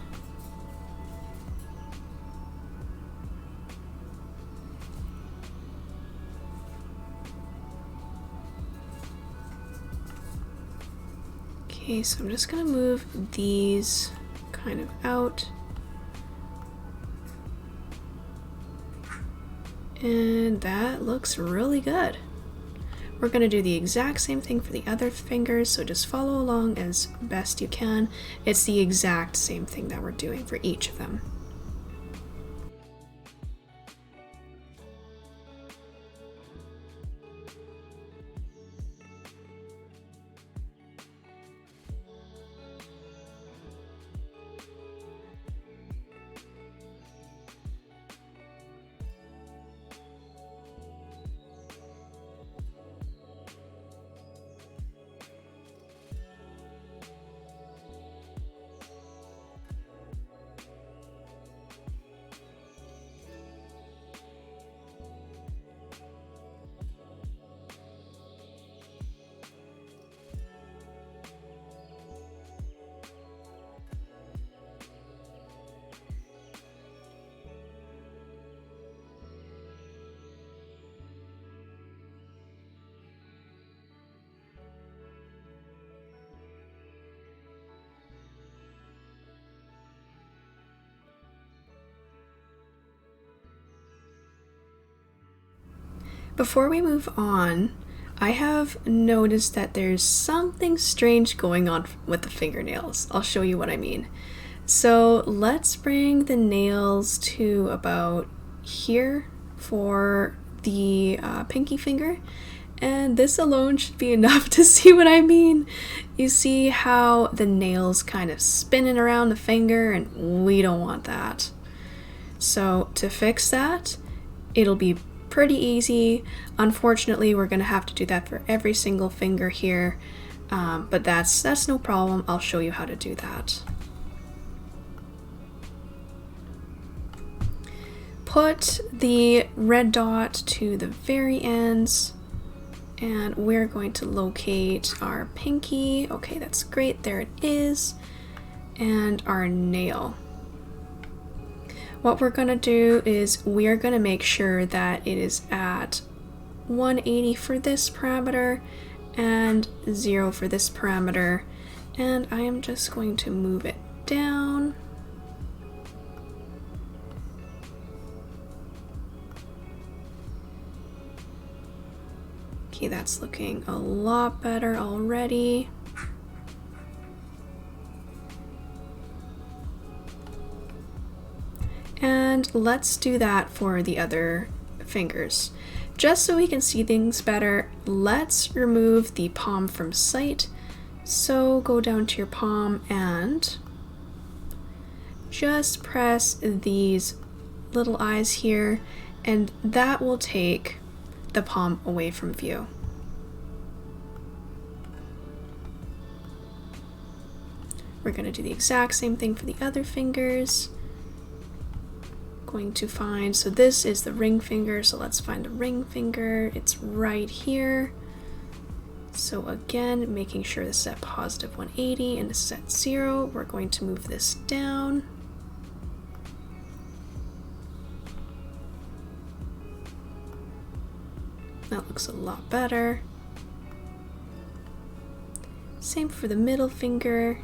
Okay, so I'm just gonna move these kind of out. And that looks really good. We're gonna do the exact same thing for the other fingers, so just follow along as best you can. It's the exact same thing that we're doing for each of them. Before we move on, I have noticed that there's something strange going on with the fingernails. I'll show you what I mean. So let's bring the nails to about here for the pinky finger. And this alone should be enough to see what I mean. You see how the nails kind of spinning around the finger, and we don't want that. So to fix that, it'll be pretty easy. Unfortunately, we're gonna have to do that for every single finger here, but that's no problem. I'll show you how to do that. Put the red dot to the very ends, and we're going to locate our pinky. Okay, that's great, there it is, and our nail. What we're going to do is we're going to make sure that it is at 180 for this parameter and 0 for this parameter, and I am just going to move it down. Okay, that's looking a lot better already. And let's do that for the other fingers. Just so we can see things better, let's remove the palm from sight. So go down to your palm and just press these little eyes here, and that will take the palm away from view. We're going to do the exact same thing for the other fingers. Going to find, so this is the ring finger, so let's find the ring finger. It's right here. So again, making sure this is at positive 180 and this is at 0. We're going to move this down. That looks a lot better. Same for the middle finger.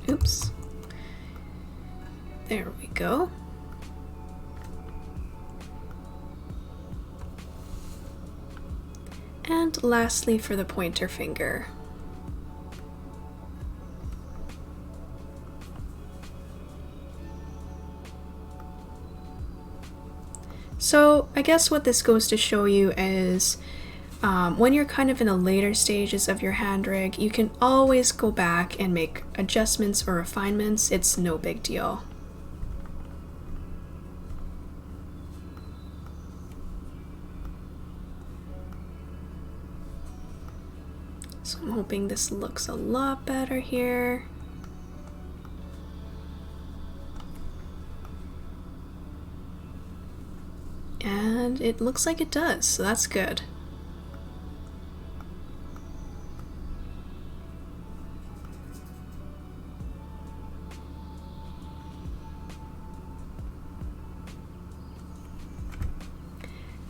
Oops. There we go. And lastly for the pointer finger. So I guess what this goes to show you is when you're kind of in the later stages of your hand rig, you can always go back and make adjustments or refinements. It's no big deal. So I'm hoping this looks a lot better here. And it looks like it does, so that's good.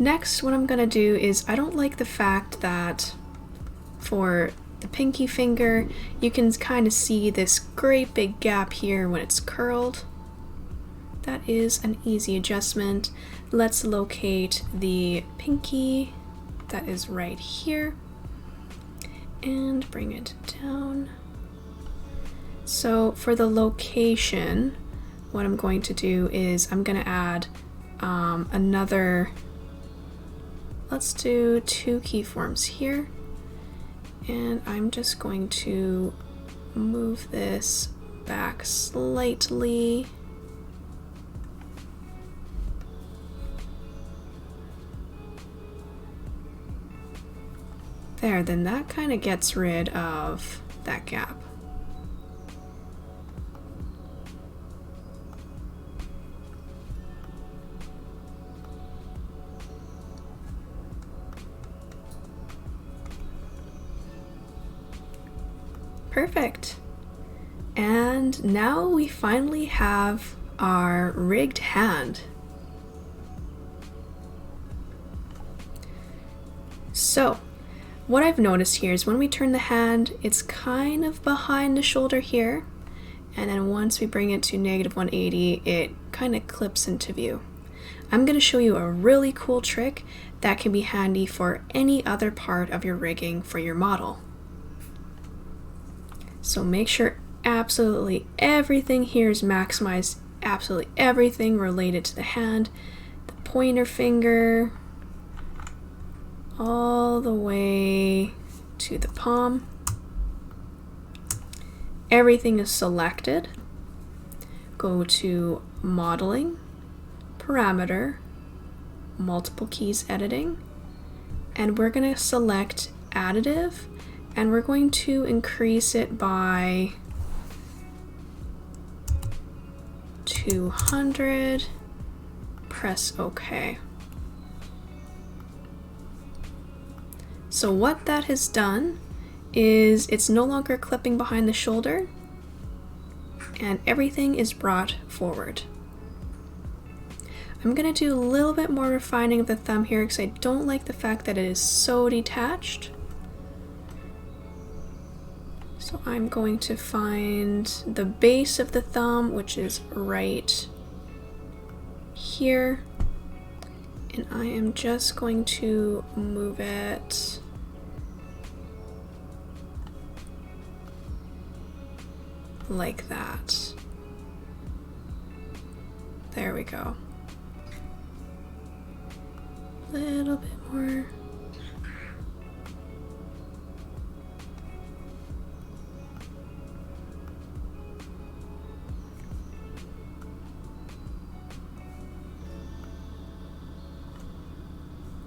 Next, what I'm gonna do is, I don't like the fact that for the pinky finger, you can kind of see this great big gap here when it's curled. That is an easy adjustment. Let's locate the pinky that is right here and bring it down. So for the location, what I'm going to do is I'm going to add another, let's do 2 keyforms here, and I'm just going to move this back slightly. There, then that kind of gets rid of that gap. Perfect. And now we finally have our rigged hand. So, what I've noticed here is when we turn the hand, it's kind of behind the shoulder here, and then once we bring it to -180, it kind of clips into view. I'm going to show you a really cool trick that can be handy for any other part of your rigging for your model. So make sure absolutely everything here is maximized, absolutely everything related to the hand, the pointer finger, all the way to the palm. Everything is selected. Go to Modeling, Parameter, Multiple Keys Editing, and we're going to select Additive, and we're going to increase it by 200. Press OK. So what that has done is it's no longer clipping behind the shoulder, and everything is brought forward. I'm going to do a little bit more refining of the thumb here because I don't like the fact that it is so detached. So I'm going to find the base of the thumb, which is right here, and I am just going to move it like that. There we go. A little bit more.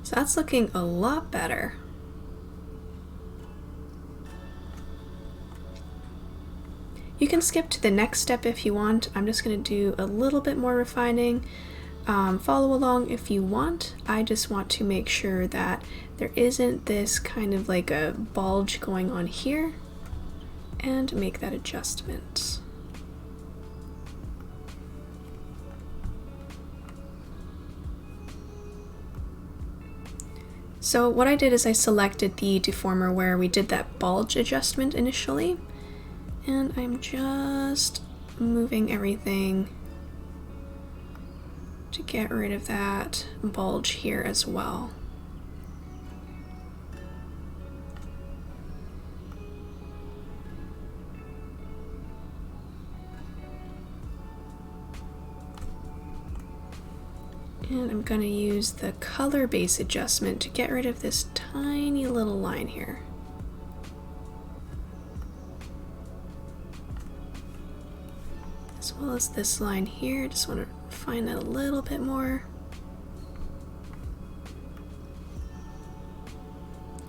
So that's looking a lot better. You can skip to the next step if you want. I'm just going to do a little bit more refining. Follow along if you want. I just want to make sure that there isn't this kind of like a bulge going on here, and make that adjustment. So what I did is I selected the deformer where we did that bulge adjustment initially, and I'm just moving everything to get rid of that bulge here as well. And I'm going to use the color base adjustment to get rid of this tiny little line here. As well as this line here, just want to refine that a little bit more.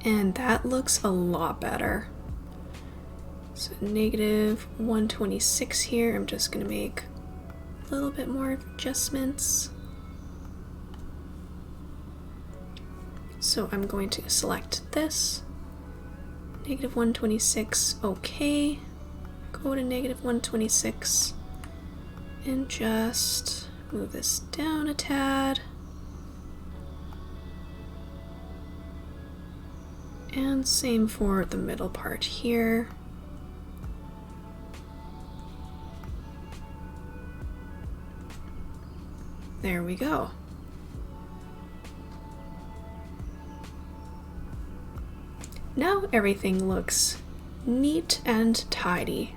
And that looks a lot better. So negative 126 here, I'm just going to make a little bit more adjustments. So I'm going to select this, negative 126, okay, go to negative 126, and just move this down a tad. And same for the middle part here. There we go. Now everything looks neat and tidy.